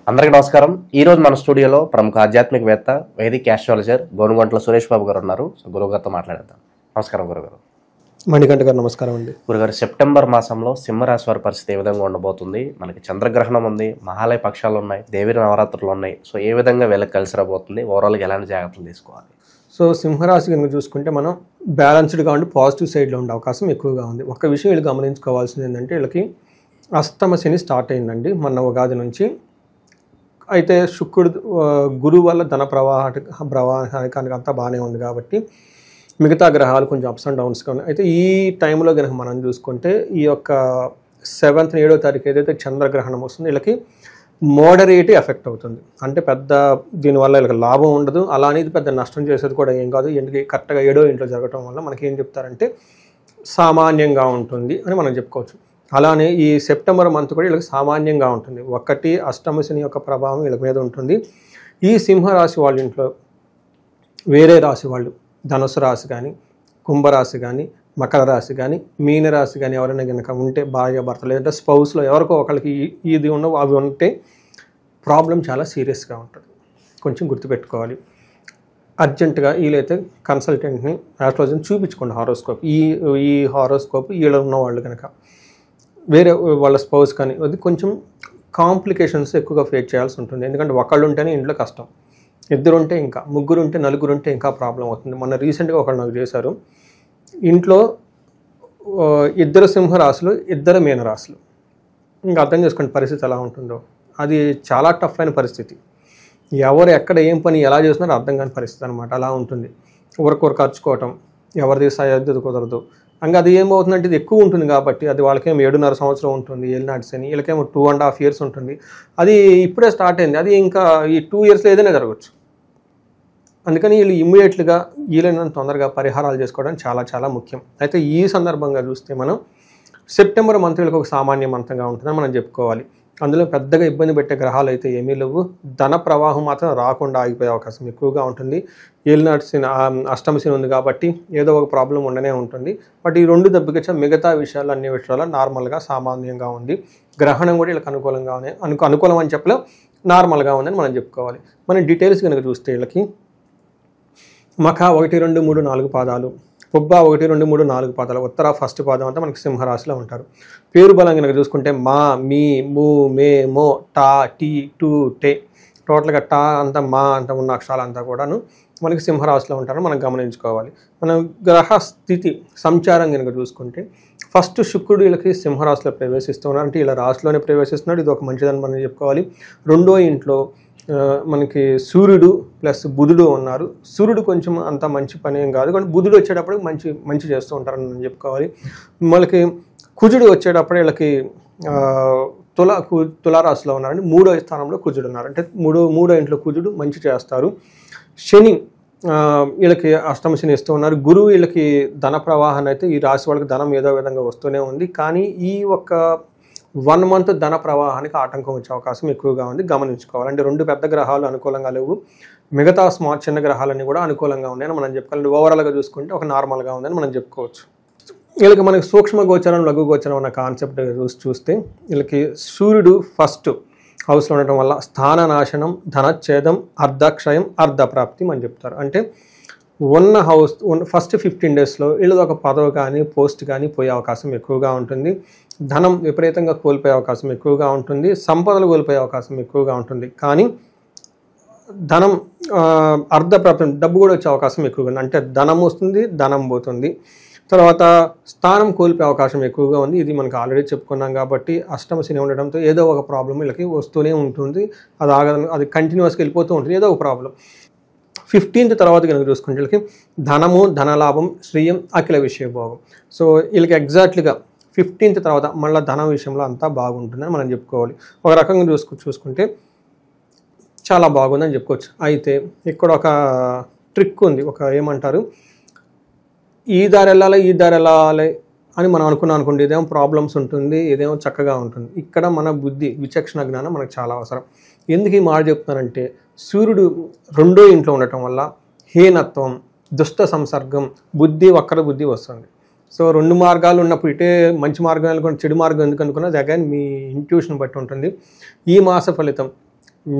అందరికీ నమస్కారం. ఈ రోజు మన స్టూడియోలో ప్రముఖ ఆధ్యాత్మికవేత్త, వైదిక్ ఆస్ట్రాలజర్ గోనుగంట్ల సురేష్ బాబు గారు ఉన్నారు. గురుగారితో మాట్లాడేద్దాం. నమస్కారం గురుగారు. మణికంఠ గారు నమస్కారం అండి. గురుగారు, సెప్టెంబర్ మాసంలో సింహరాశి వారి పరిస్థితి ఏ విధంగా ఉండబోతుంది? మనకి చంద్రగ్రహణం ఉంది, మహాలయ పక్షాలు ఉన్నాయి, దేవి నవరాత్రులు ఉన్నాయి. సో ఏ విధంగా వీళ్ళకి కలిసి రాబోతుంది? ఓవరాల్గా ఎలాంటి జాగ్రత్తలు తీసుకోవాలి? సో సింహరాశి కనుక చూసుకుంటే మనం బ్యాలెన్స్డ్గా ఉండి పాజిటివ్ సైడ్లో ఉండే అవకాశం ఎక్కువగా ఉంది. ఒక విషయం వీళ్ళు గమనించుకోవాల్సింది ఏంటంటే, వీళ్ళకి అష్టమ శని స్టార్ట్ అయిందండి మొన్న ఉగాది నుంచి. అయితే శుక్రుడు గురువు వల్ల ధన ప్రవాహానికి అంతా బాగానే ఉంది కాబట్టి మిగతా గ్రహాలు కొంచెం అప్స్ అండ్ డౌన్స్గా ఉన్నాయి. అయితే ఈ టైంలో కనుక మనం చూసుకుంటే ఈ యొక్క 7th 7వ తారీఖు ఏదైతే చంద్రగ్రహణం వస్తుందో వీళ్ళకి మోడరేట్ ఎఫెక్ట్ అవుతుంది. అంటే పెద్ద దీనివల్ల వీళ్ళకి లాభం ఉండదు, అలా అనేది పెద్ద నష్టం చేసేది కూడా ఏం కాదు. ఎందుకు కరెక్ట్గా 7వ ఇంట్లో జరగటం వల్ల మనకి ఏం చెప్తారంటే సామాన్యంగా ఉంటుంది అని మనం చెప్పుకోవచ్చు. అలానే ఈ సెప్టెంబర్ మంత్ కూడా వీళ్ళకి సామాన్యంగా ఉంటుంది. ఒకటి అష్టమ శని యొక్క ప్రభావం వీళ్ళ మీద ఉంటుంది. ఈ సింహరాశి వాళ్ళ ఇంట్లో వేరే రాశి వాళ్ళు, ధనుసు రాశి కానీ, కుంభరాశి కానీ, మకర రాశి కానీ, మీనరాశి కానీ ఎవరైనా కనుక ఉంటే, భార్య భర్త లేదంటే స్పౌస్లో ఎవరికో ఒకరికి ఇది ఉన్న అవి ఉంటే ప్రాబ్లం చాలా సీరియస్గా ఉంటుంది. కొంచెం గుర్తుపెట్టుకోవాలి. అర్జెంటుగా వీళ్ళైతే కన్సల్టెంట్ని, ఆస్ట్రాలజీని చూపించుకోండి. హారోస్కోప్ ఈ హారోస్కోప్ వీళ్ళ ఉన్న వాళ్ళు కనుక వేరే వాళ్ళ స్పౌస్ కానీ అది కొంచెం కాంప్లికేషన్స్ ఎక్కువగా ఫేస్ చేయాల్సి ఉంటుంది. ఎందుకంటే ఒకళ్ళు ఉంటేనే ఇంట్లో కష్టం, ఇద్దరు ఉంటే ఇంకా, ముగ్గురు ఉంటే నలుగురు ఉంటే ఇంకా ప్రాబ్లం అవుతుంది. మొన్న రీసెంట్గా ఒకళ్ళు నాకు చేశారు. ఇంట్లో 2 సింహరాశులు, 2 మీనరాశులు. ఇంకా అర్థం చేసుకోండి పరిస్థితి ఎలా ఉంటుందో. అది చాలా టఫ్ అయిన పరిస్థితి. ఎవరు ఎక్కడ ఏం పని ఎలా చేస్తున్నారో అర్థం కాని పరిస్థితి అనమాట. అలా ఉంటుంది. ఒకరికొకరు ఖర్చుకోవటం, ఎవరిది సహాయం కుదరదు. ఇంకా అది ఏమవుతుందంటే ఇది ఎక్కువ ఉంటుంది కాబట్టి, అది వాళ్ళకేమో 7.5 సంవత్సరం ఉంటుంది ఏలినాటి శని, వీళ్ళకేమో 2.5 years ఉంటుంది. అది ఇప్పుడే స్టార్ట్ అయింది. అది ఇంకా ఈ 2 yearsలో ఏదైనా జరగచ్చు. అందుకని వీళ్ళు ఇమ్మీడియట్గా వీలైనంత తొందరగా పరిహారాలు చేసుకోవడం చాలా చాలా ముఖ్యం. అయితే ఈ సందర్భంగా చూస్తే మనం సెప్టెంబర్ మంత్ వీళ్ళకి ఒక సామాన్య మంతంగా ఉంటుందని మనం చెప్పుకోవాలి. అందులో పెద్దగా ఇబ్బంది పెట్టే గ్రహాలు అయితే ఏమీ లేవు. ధన ప్రవాహం మాత్రం రాకుండా ఆగిపోయే అవకాశం ఎక్కువగా ఉంటుంది. ఏలినాటి శని, అష్టమ శని ఉంది కాబట్టి ఏదో ఒక ప్రాబ్లం ఉండనే ఉంటుంది. బట్ ఈ 2 దెబ్బకిచ్చా మిగతా విషయాలు అన్ని విషయాలు నార్మల్గా సామాన్యంగా ఉంది. గ్రహణం కూడా వీళ్ళకి అనుకూలంగా ఉంది. అనుకూలం అని చెప్పలేం, నార్మల్గా ఉందని మనం చెప్పుకోవాలి. మనం డీటెయిల్స్ కనుక చూస్తే వీళ్ళకి మఖ 1, 2, 3, 4 పాదాలు, పుబ్బ 1, 2, 3, 4 పాదాలు, ఉత్తర ఫస్ట్ పాదం అంతా మనకి సింహరాశిలో ఉంటారు. పేరు బలం కనుక చూసుకుంటే మా, మీ, ము, మే, మో, టా, టీ, టు, టే, టోటల్గా టా అంతా మా అంతా ఉన్న అక్షరాలంతా కూడాను మనకి సింహరాశిలో ఉంటారని మనం గమనించుకోవాలి. మనం గ్రహ స్థితి సంచారం కనుక చూసుకుంటే ఫస్ట్ శుక్రుడు వీళ్ళకి సింహరాశిలో ప్రవేశిస్తున్నారు. అంటే ఇలా రాశిలోనే ప్రవేశిస్తున్నాడు. ఇది ఒక మంచిదని మనం చెప్పుకోవాలి. 2వ ఇంట్లో మనకి సూర్యుడు ప్లస్ బుధుడు ఉన్నారు. సూర్యుడు కొంచెం అంత మంచి పని ఏం కాదు, కానీ బుధుడు వచ్చేటప్పుడు మంచి చేస్తూ ఉంటారని మనం చెప్పుకోవాలి. మనకి కుజుడు వచ్చేటప్పుడు వీళ్ళకి తులారాశిలో ఉన్నారండి. 3వ స్థానంలో కుజుడు ఉన్నారు. అంటే మూడో ఇంట్లో కుజుడు మంచి చేస్తారు. శని వీళ్ళకి అష్టమ శని ఇస్తూ ఉన్నారు. గురువు వీళ్ళకి ధన ప్రవాహాన్ని అయితే ఈ రాశి వాళ్ళకి ధనం ఏదో విధంగా వస్తూనే ఉంది. కానీ ఈ ఒక్క 1 month ధన ప్రవాహానికి ఆటంకం వచ్చే అవకాశం ఎక్కువగా ఉంది, గమనించుకోవాలి. అంటే 2 పెద్ద గ్రహాలు అనుకూలంగా లేవు, మిగతా చిన్న గ్రహాలన్నీ కూడా అనుకూలంగా ఉన్నాయని మనం చెప్పుకోవాలి. ఓవరాల్గా చూసుకుంటే ఒక నార్మల్గా ఉందని మనం చెప్పుకోవచ్చు. వీళ్ళకి మనకి సూక్ష్మ గోచరం, లఘు గోచరం అన్న కాన్సెప్ట్ చూస్తే వీళ్ళకి సూర్యుడు ఫస్ట్ హౌస్లో ఉండటం వల్ల స్థాననాశనం, ధనచ్ఛేదం, అర్ధక్షయం, అర్ధప్రాప్తి అని చెప్తారు. అంటే ఉన్న హౌస్ ఫస్ట్ 15 daysలో వీళ్ళది ఒక పదవి కానీ పోస్ట్ కానీ పోయే అవకాశం ఎక్కువగా ఉంటుంది. ధనం విపరీతంగా కోల్పోయే అవకాశం ఎక్కువగా ఉంటుంది. సంపదలు కోల్పోయే అవకాశం ఎక్కువగా ఉంటుంది. కానీ ధనం అర్ధప్రాప్తి, డబ్బు కూడా వచ్చే అవకాశం ఎక్కువగా ఉంది. అంటే ధనం వస్తుంది, ధనం పోతుంది. తర్వాత స్థానం కోల్పోయే అవకాశం ఎక్కువగా ఉంది. ఇది మనకు ఆల్రెడీ చెప్పుకున్నాం కాబట్టి అష్టమ శని ఉండడంతో ఏదో ఒక ప్రాబ్లం వీళ్ళకి వస్తూనే ఉంటుంది. అది కంటిన్యూస్గా వెళ్ళిపోతూ ఉంటుంది, ఏదో ఒక ప్రాబ్లం. 15th తర్వాత కనుక చూసుకుంటే వీళ్ళకి ధనము, ధనలాభం, శ్రేయం, అఖిల విషయభోగం. సో వీళ్ళకి ఎగ్జాక్ట్లీగా 15th తర్వాత మళ్ళీ ధనం విషయంలో అంతా బాగుంటుందని మనం చెప్పుకోవాలి. ఒక రకంగా చూసుకుంటే చాలా బాగుందని చెప్పుకోవచ్చు. అయితే ఇక్కడ ఒక ట్రిక్ ఉంది. ఏమంటారు, ఈ దారి వెళ్ళాలి అని మనం అనుకోండి, ఇదేమో ప్రాబ్లమ్స్ ఉంటుంది, ఇదేమో చక్కగా ఉంటుంది. ఇక్కడ మన బుద్ధి, విచక్షణ జ్ఞానం మనకు చాలా అవసరం. ఎందుకు ఈ మాట చెప్తున్నానంటే, సూర్యుడు 2వ ఇంట్లో ఉండటం వల్ల హీనత్వం, దుష్ట సంసర్గం, వక్ర బుద్ధి వస్తుంది. సో 2 మార్గాలు ఉన్నప్పుడు ఇటే మంచి మార్గం అనుకుని చెడు మార్గం ఎందుకు అనుకున్నది అగైన్ మీ ఇంట్యూషన్ బట్టి ఉంటుంది. ఈ మాస ఫలితం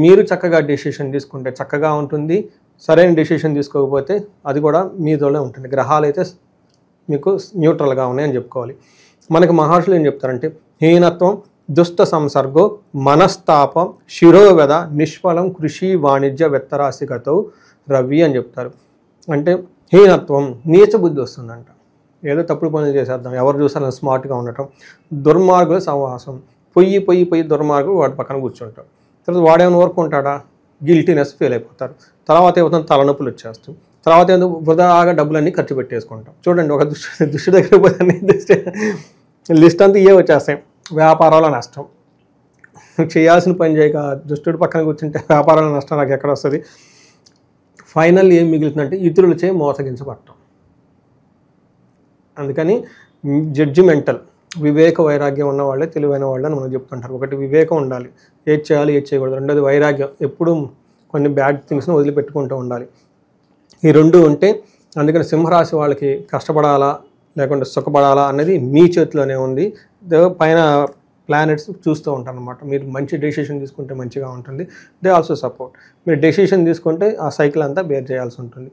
మీరు చక్కగా డెసిషన్ తీసుకుంటే చక్కగా ఉంటుంది, సరైన డెసిషన్ తీసుకోకపోతే అది కూడా మీతోనే ఉంటుంది. గ్రహాలు అయితే మీకు న్యూట్రల్గా ఉన్నాయని చెప్పుకోవాలి. మనకి మహర్షులు ఏం చెప్తారంటే హీనత్వం, దుష్ట సంసర్గో, మనస్తాపం, శిరోవెద, నిష్ఫలం, కృషి, వాణిజ్య, వెత్తరాశిగతో రవి అని చెప్తారు. అంటే హీనత్వం, నీచ బుద్ధి వస్తుందంట. ఏదో తప్పుడు పనులు చేసేద్దాం, ఎవరు చూసారని స్మార్ట్గా ఉండటం. దుర్మార్గుల సహవాసం, పొయ్యి దుర్మార్గులు వాడి పక్కన కూర్చుంటాం. తర్వాత వాడేమైనా ఊరుకుంటాడా, గిల్టీనెస్ ఫీల్ అయిపోతారు. తర్వాత ఏమవుతుంది, తలనొప్పులు వచ్చేస్తాం. తర్వాత ఏదో వృధాగా డబ్బులన్నీ ఖర్చు పెట్టేసుకుంటాం. చూడండి, ఒక దుష్టి దగ్గర పోతే లిస్ట్ అంతా ఇవే వచ్చేస్తాయి. వ్యాపారాల నష్టం, చేయాల్సిన పని చేయక దుష్టుడి పక్కన కూర్చుంటే వ్యాపారాల నష్టం నాకు ఎక్కడ వస్తుంది. ఫైనల్ ఏం మిగులుతుందంటే ఇతరులచే మోసగించబడటం. అందుకని జడ్జిమెంటల్, వివేక వైరాగ్యం ఉన్న వాళ్ళే తెలివైన వాళ్ళు అని మనం చెప్తుంటారు. ఒకటి వివేకం ఉండాలి, ఏది చేయాలి ఏది చేయకూడదు. రెండోది వైరాగ్యం, ఎప్పుడూ కొన్ని బ్యాడ్ థింగ్స్ని వదిలిపెట్టుకుంటూ ఉండాలి. ఈ రెండు ఉంటే, అందుకని సింహరాశి వాళ్ళకి కష్టపడాలా లేకుంటే సుఖపడాలా అనేది మీ చేతిలోనే ఉంది. పైన ప్లానెట్స్ చూస్తూ ఉంటారు అనమాట. మీరు మంచి డెసిషన్ తీసుకుంటే మంచిగా ఉంటుంది, దే ఆల్సో సపోర్ట్. మీరు డెసిషన్ తీసుకుంటే ఆ సైకిల్ అంతా బేర్ చేయాల్సి ఉంటుంది.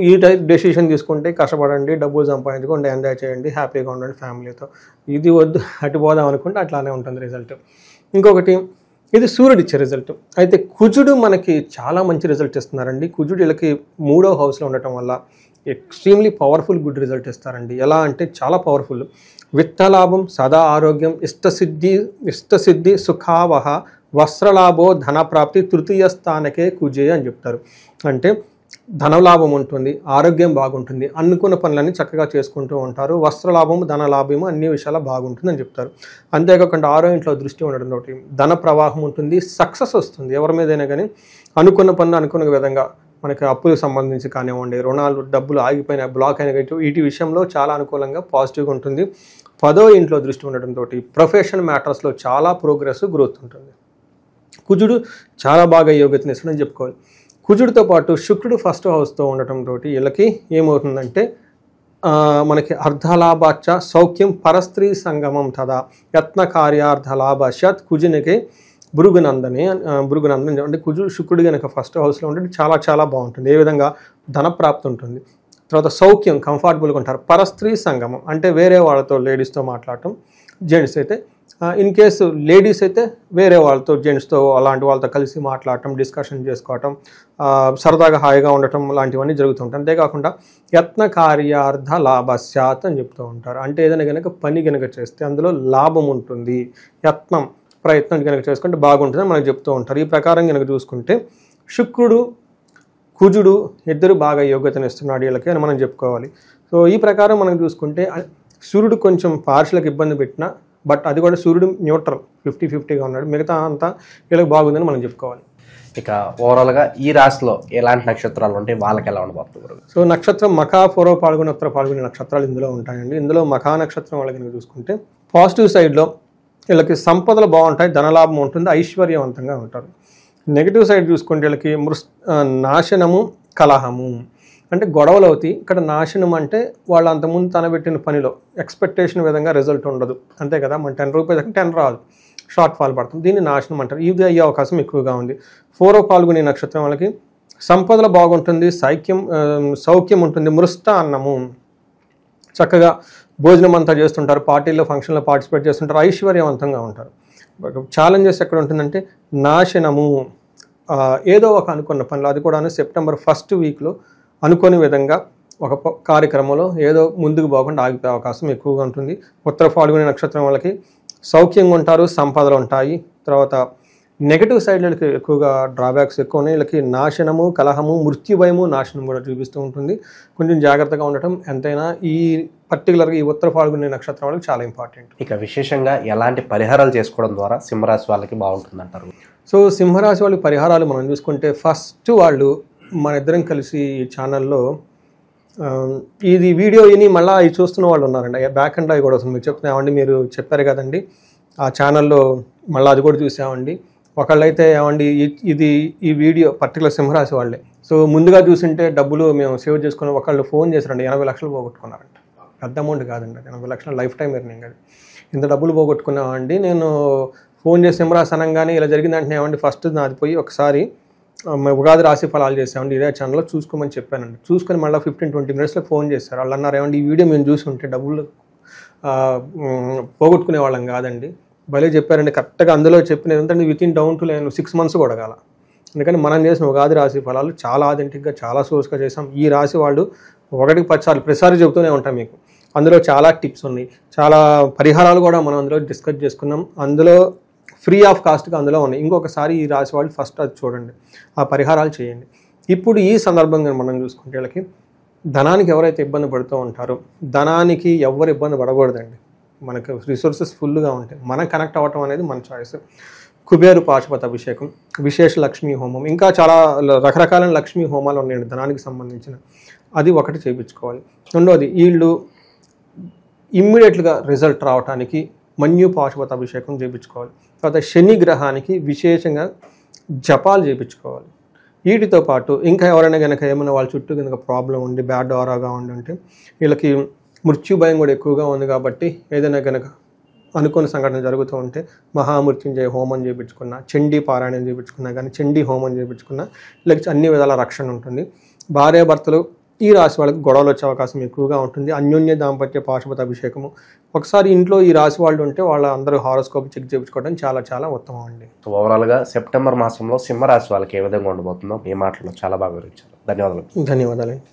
ఈ టైప్ డెసిషన్ తీసుకుంటే కష్టపడండి, డబ్బులు సంపాదించుకోండి, ఎంజాయ్ చేయండి, హ్యాపీగా ఉండండి ఫ్యామిలీతో. ఇది వద్దు, అటు పోదాం అనుకుంటే అట్లానే ఉంటుంది రిజల్ట్. ఇంకొకటి, ఇది సూర్యుడు ఇచ్చే రిజల్ట్. అయితే కుజుడు మనకి చాలా మంచి రిజల్ట్ ఇస్తున్నారండి. కుజుడు వీళ్ళకి 3వ హౌస్లో ఉండటం వల్ల ఎక్స్ట్రీమ్లీ పవర్ఫుల్ గుడ్ రిజల్ట్ ఇస్తారండి. ఎలా అంటే చాలా పవర్ఫుల్. విత్తలాభం, సదా ఆరోగ్యం, ఇష్టసిద్ధి, సుఖావహ, వస్త్రలాభో, ధనప్రాప్తి, తృతీయ స్థానకే కుజే అని చెప్తారు. అంటే ధనలాభం ఉంటుంది, ఆరోగ్యం బాగుంటుంది, అనుకున్న పనులన్నీ చక్కగా చేసుకుంటూ ఉంటారు, వస్త్రలాభము, ధనలాభము అన్ని విషయాలు బాగుంటుందని చెప్తారు. అంతేకాకుండా 6వ ఇంట్లో దృష్టి ఉండడం తోటి ధన ప్రవాహం ఉంటుంది, సక్సెస్ వస్తుంది. ఎవరి మీదైనా కానీ అనుకున్న పనులు అనుకున్న విధంగా, మనకి అప్పులకు సంబంధించి కానివ్వండి, రుణాలు, డబ్బులు ఆగిపోయిన, బ్లాక్ అయిన వీటి విషయంలో చాలా అనుకూలంగా పాజిటివ్గా ఉంటుంది. 10వ ఇంట్లో దృష్టి ఉండడంతో ప్రొఫెషనల్ మ్యాటర్స్లో చాలా ప్రోగ్రెస్, గ్రోత్ ఉంటుంది. కుజుడు చాలా బాగా యోగ్యతని ఇస్తుందని చెప్పుకోవాలి. కుజుడితో పాటు శుక్రుడు 1st హౌస్తో ఉండటంతో వీళ్ళకి ఏమవుతుందంటే మనకి అర్ధలాభాచ సౌఖ్యం, పరస్త్రీ సంగమం తదా యత్న కార్యార్థలాభాశ్యాత్ కుజునికి భృగునందని అంటే శుక్రుడు కనుక 1st హౌస్లో ఉంటే చాలా చాలా బాగుంటుంది. ఏ విధంగా, ధనప్రాప్తి ఉంటుంది. తర్వాత సౌఖ్యం, కంఫర్టబుల్గా ఉంటారు. పరస్త్రీ సంగమం అంటే వేరే వాళ్ళతో, లేడీస్తో మాట్లాడటం. జెంట్స్ అయితే ఇన్ కేసు లేడీస్ అయితే వేరే వాళ్ళతో, జెంట్స్తో, అలాంటి వాళ్ళతో కలిసి మాట్లాడటం, డిస్కషన్ చేసుకోవటం, సరదాగా హాయిగా ఉండటం లాంటివన్నీ జరుగుతుంటాయి. అంతేకాకుండా యత్న కార్యార్థ లాభస్యాత్ అని చెప్తూ ఉంటారు. అంటే ఏదైనా కనుక పని కనుక చేస్తే అందులో లాభం ఉంటుంది. యత్నం, ప్రయత్నం కనుక చేసుకుంటే బాగుంటుందని మనకు చెప్తూ ఉంటారు. ఈ ప్రకారం కనుక చూసుకుంటే శుక్రుడు కుజుడు ఇద్దరు బాగా యోగ్యతనిస్తున్నాడు వీళ్ళకి అని మనం చెప్పుకోవాలి. సో ఈ ప్రకారం మనం చూసుకుంటే సూర్యుడు కొంచెం పార్షులకు ఇబ్బంది పెట్టినా, బట్ అది కూడా సూర్యుడు న్యూట్రల్ 50-50గా ఉన్నాడు. మిగతా అంతా వీళ్ళకి బాగుందని మనం చెప్పుకోవాలి. ఇక ఓవరాల్గా ఈ రాశిలో ఎలాంటి నక్షత్రాలు ఉంటాయి, వాళ్ళకి ఎలా ఉండబోతుంది? సో నక్షత్రం మఖా, పూర్వ పాల్గొని, ఉత్తర పాల్గొని నక్షత్రాలు ఇందులో ఉంటాయండి. ఇందులో మఖా నక్షత్రం వాళ్ళకి కనుక చూసుకుంటే పాజిటివ్ సైడ్లో వీళ్ళకి సంపదలు బాగుంటాయి, ధనలాభం ఉంటుంది, ఐశ్వర్యవంతంగా ఉంటారు. నెగిటివ్ సైడ్ చూసుకుంటే వీళ్ళకి నాశనము, కలహము అంటే గొడవలు అవుతాయి. ఇక్కడ నాశనం అంటే వాళ్ళు అంతకుముందు తనబెట్టిన పనిలో ఎక్స్పెక్టేషన్ విధంగా రిజల్ట్ ఉండదు, అంతే కదా. మన 10 రూపీస్ 10 రాదు, షార్ట్ ఫాల్ పడుతుంది. దీన్ని నాశనం అంటారు. ఇది అయ్యే అవకాశం ఎక్కువగా ఉంది. పూర్వ పాల్గొనే నక్షత్రం వాళ్ళకి సంపదలు బాగుంటుంది, సౌఖ్యం ఉంటుంది, మృష్ట అన్నము, చక్కగా భోజనం అంతా చేస్తుంటారు, పార్టీల్లో ఫంక్షన్లో పార్టిసిపేట్ చేస్తుంటారు, ఐశ్వర్యవంతంగా ఉంటారు. ఛాలెంజెస్ ఎక్కడ ఉంటుందంటే నాశనము, ఏదో ఒక అనుకున్న పనులు, అది కూడా సెప్టెంబర్ 1st వీక్లో అనుకోని విధంగా ఒక కార్యక్రమంలో ఏదో ముందుకు పోకుండా ఆగిపోయే అవకాశం ఎక్కువగా ఉంటుంది. ఉత్తర పాల్గొనే నక్షత్రం వాళ్ళకి సౌఖ్యంగా ఉంటారు, సంపదలు ఉంటాయి. తర్వాత నెగటివ్ సైడ్లకి ఎక్కువగా డ్రాబ్యాక్స్ ఎక్కువ ఉన్నాయి. వీళ్ళకి నాశనము, కలహము, మృత్యుభయము, నాశనం కూడా చూపిస్తూ ఉంటుంది. కొంచెం జాగ్రత్తగా ఉండటం ఎంతైనా ఈ పర్టికులర్గా ఈ ఉత్తర పాల్గొనే నక్షత్రం వాళ్ళకి చాలా ఇంపార్టెంట్. ఇక విశేషంగా ఎలాంటి పరిహారాలు చేసుకోవడం ద్వారా సింహరాశి వాళ్ళకి బాగుంటుంది అంటారు? సో సింహరాశి వాళ్ళ పరిహారాలు మనం చూసుకుంటే, ఫస్ట్ వాళ్ళు మన ఇద్దరం కలిసి ఈ ఛానల్లో ఇది వీడియో విని మళ్ళీ అవి చూస్తున్న వాళ్ళు ఉన్నారండి. బ్యాక్ అండ్ అవి కూడా వస్తుంది. మీరు చెప్తున్నామండి, మీరు చెప్పారు కదండి ఆ ఛానల్లో, మళ్ళీ అది కూడా చూసామండి. ఒకళ్ళైతే ఏమండి ఈ వీడియో పర్టికులర్ సింహరాశి వాళ్ళే. సో ముందుగా చూసింటే డబ్బులు మేము సేవ్ చేసుకుని ఒకళ్ళు ఫోన్ చేశారండి, 80 లక్షలు పోగొట్టుకున్నారంట. పెద్ద అమౌంట్ కాదండి, 80 లక్షల లైఫ్ టైం ఎర్నింగ్. అది ఇంత డబ్బులు పోగొట్టుకున్నామండి, నేను ఫోన్ చేసి సింహరాశి అనగానే ఇలా జరిగిందంటే ఏమండి ఫస్ట్ నాది పోయి ఒకసారి ఉగాది రాశి ఫలాలు చేసామండి ఇదే ఛానల్లో చూసుకోమని చెప్పానండి. చూసుకొని మళ్ళీ 15-20 మినిట్స్లో ఫోన్ చేశారు. వాళ్ళు అన్నారు ఏమండి ఈ వీడియో మేము చూసి ఉంటే డబ్బులు పోగొట్టుకునే వాళ్ళం కాదండి. భలే చెప్పారండి. కరెక్ట్గా అందులో చెప్పినది ఏంటంటే వితిన్ డౌన్ టు 6 months కూడా కాల. అందుకని మనం చేసిన ఉగాది రాశి ఫలాలు చాలా ఆథెంటిక్గా చాలా సోర్స్గా చేసాం. ఈ రాశి వాళ్ళు 1-10 సార్లు ప్రతిసారి చెబుతూనే ఉంటాం మీకు. అందులో చాలా టిప్స్ ఉన్నాయి, చాలా పరిహారాలు కూడా మనం అందులో డిస్కస్ చేసుకున్నాం. అందులో ఫ్రీ ఆఫ్ కాస్ట్గా అందులో ఉన్నాయి. ఇంకొకసారి ఈ రాశి వాళ్ళు ఫస్ట్ అది చూడండి, ఆ పరిహారాలు చేయండి. ఇప్పుడు ఈ సందర్భంగా మనం చూసుకుంటే వీళ్ళకి ధనానికి ఎవరైతే ఇబ్బంది పడుతూ ఉంటారో ధనానికి ఎవరు ఇబ్బంది పడకూడదండి. మనకు రిసోర్సెస్ ఫుల్గా ఉంటాయి, మనం కనెక్ట్ అవ్వటం అనేది మన చాయిస్. కుబేరు పాశుపత అభిషేకం, విశేష లక్ష్మీ హోమం, ఇంకా చాలా రకరకాలైన లక్ష్మీ హోమాలు ఉన్నాయండి ధనానికి సంబంధించిన. అది ఒకటి చేయించుకోవాలి. రెండోది వీళ్ళు ఇమ్మీడియట్గా రిజల్ట్ రావడానికి మన్యు పాశుపత అభిషేకం చేయించుకోవాలి. తర్వాత శని గ్రహానికి విశేషంగా జపాలు చేయించుకోవాలి. వీటితో పాటు ఇంకా ఎవరైనా కనుక ఏమైనా వాళ్ళ చుట్టూ కనుక ప్రాబ్లం ఉండి బ్యాడ్ ఆరాగా ఉంటే వీళ్ళకి మృత్యు భయం కూడా ఎక్కువగా ఉంది కాబట్టి ఏదైనా కనుక అనుకోని సంఘటన జరుగుతూ ఉంటే మహామృత్యుంజయ హోమం చేయించుకున్నా, చండీ పారాయణం చేయించుకున్నా కానీ చండీ హోమం చేయించుకున్నా వీళ్ళకి అన్ని విధాల రక్షణ ఉంటుంది. భార్యాభర్తలు ఈ రాశి వాళ్ళకి గొడవలు వచ్చే అవకాశం ఎక్కువగా ఉంటుంది. అన్యోన్య దాంపత్య పాశుపత అభిషేకము ఒకసారి ఇంట్లో ఈ రాశి వాళ్ళు ఉంటే వాళ్ళ అందరూ హారోస్కోప్ చెక్ చేయించుకోవడం చాలా చాలా ఉత్తమం అండి. సో ఓవరాల్గా సెప్టెంబర్ మాసంలో సింహరాశి వాళ్ళకి ఏ విధంగా ఉండబోతుందో మీ మాటల్లో చాలా బాగా వివరించారు. ధన్యవాదాలు. ధన్యవాదాలండి.